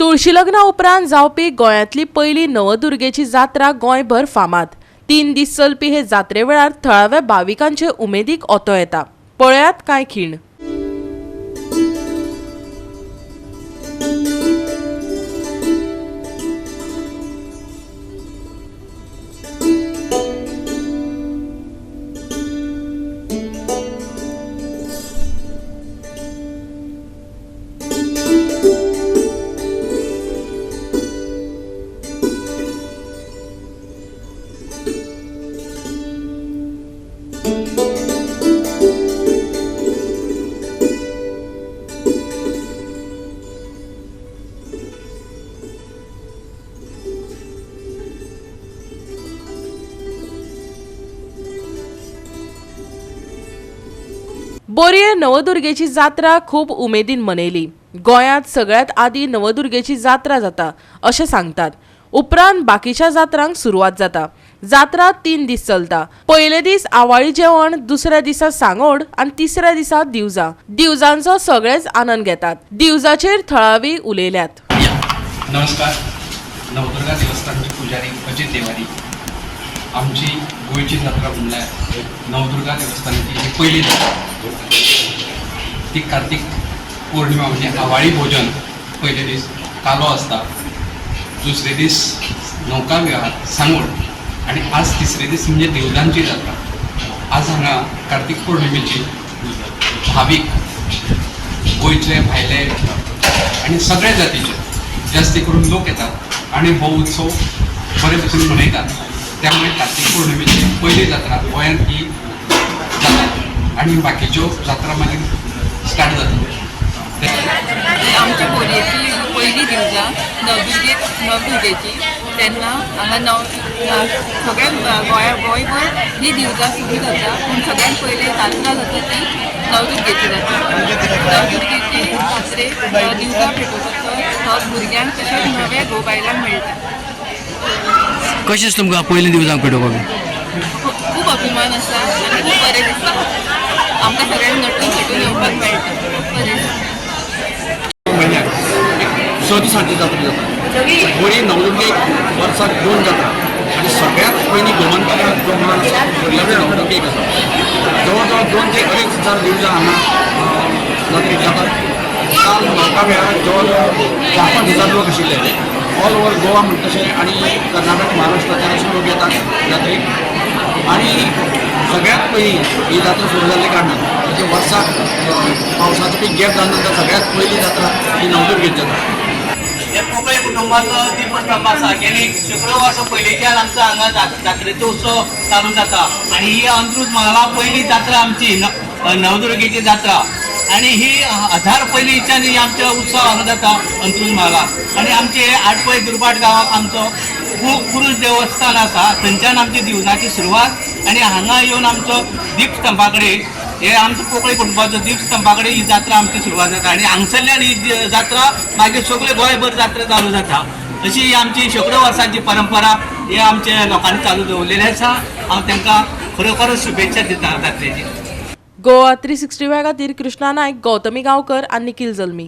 तुळशी लग्ना उपरांत जावपी गोंयांतली पहिली नवदुर्गेची जात्रा गोंयभर फामाद। 3 दीस चलपी हे जात्रे वेळार थळाव्या भाविकांचे उमेदीक ओतो येता। पळयात कांय खीण। बोरये नवदुर्गेची जात्रा खूप उमेदीन मनयली। गोंयांत सगळ्यात आदी नवदुर्गेची जात्रा जाता अशें सांगतात। उपरांत बाकीच्या जात्रांक सुरवात जाता। जात्रा 3 दीस चलता। पयले दीस आवाळी जेवण, दुसऱ्या दिसा सांगोड आणि तिसऱ्या दिसा दिवजा। दिवजांचो सगळेच आनंद घेतात। दिवजाचेर थळावी उलयल्यात। नमस्कार, नवदुर्गा देवस्थानचे पुजारी अजित देवारी। आमची गोयची जात्रा म्हणल्यार नवदुर्गा देवस्थानाची ही पहिली जात्रा। ती कार्तिक पौर्णिमा म्हणजे आवाळी भोजन पयले दीस कालो आसता, दुसरे दीस नौका विहार सांगोड आणि आज तिसरे दीस म्हणजे देवदांची जात्रा। आज हांगा कार्तिक पौर्णिमेची भाविक गोंयचे भायले आणि सगळे जातीचे जास्ती करून लोक येतात आणि हो उत्सव बरे भशेन मनयतात। त्यामुळे कार्तिक पौर्णिमेची पहिली जात्रा गोंयांत ही जाता आणि बाकीच्यो जात्रा मागीर स्टार्ट जातात। आमच्या बोरयेची पहिली दिवजा नवदुर्गेची तेन्ना हांगा सगळ्या गोंयभर ही दिवजा सुरू जाता, पूण सगळ्यात पयली जात्रा जाता ती नवदुर्गेची जाता। नवदुर्गेची जात्रेक दिवजा पेटोवपाचो भुरग्यांक तशेंच नव्या घोव बायलांक मेळटा। कशेंच तुमकां पयले दिवजांक पेटोवपाक खूब अभिमान आसा आनी खूब बरें दिसता। आमकां सगळ्यांक नटून थटून येवपाक मेळटा। बरें स दिसांची जात्रा जाता। बरी नवदुर्गेक वर्साक 2 जात्रा आनी सगळ्यात पयली गोमंतकांत जो मान आसा व्हडल्या नवदुर्गेक आसा। जवळ जवळ 2 ते 2.5 दिवजां हांगा जात्रेक जातात। काल नौका विहाराक जवळ जवळ 4-5 लोक आशिल्ले। ऑल ओवर गोवा म्हणटा तशें आनी कर्नाटक महाराष्ट्राच्यान अशे लोक येतात जात्रेक। आनी सगळ्यात पयली ही जात्रा सुरू जाल्ल्या कारणान म्हणजे वर्साक पावसाचो पीक गॅप जाल्या नंतर सगळ्यात पयली जात्रा ही नवदुर्गेची जात्रा। हे कोंकणी कुटुंबाचो दीपस्तंभ आसा। गेली शेकडो वर्सां पयलींच्यान आमचो हांगा जात्रेचो उत्सव चालू जाता आनी ही अंत्रूज मंगळा पहिली जात्रा आमची नवदुर्गेची जात्रा आनी ही 1000 पयलींच्यान ही आमचो उत्सव हांगा जाता अंत्रूज मंगळा। आनी आमचे आटपय दुर्बाट गांवांत आमचो पुरुष देवस्थान आसा, थंयच्यान आमची दिवजाची सुरवात आनी हांगा येवन आमचो दीपस्तंभा कडेन हे आमचो कोंकणी कुटुंबाचो दीपस्तंभा कडेन ही जात्रा आमची सुरवात जाता आनी हांगसरल्यान ही जात्रा मागीर सगळे गोंयभर जात्रा चालू जाता। अशी ही आमची शेकडो वर्सांची परंपरा हे आमच्या लोकांनी चालू दवरलेली आसा। हांव तांकां खरोखरच शुभेच्छा दिता जात्रेची। गोवा 365 खातीर कृष्णा नायक, गौतमी गांवकर आनी निखिल जल्मी।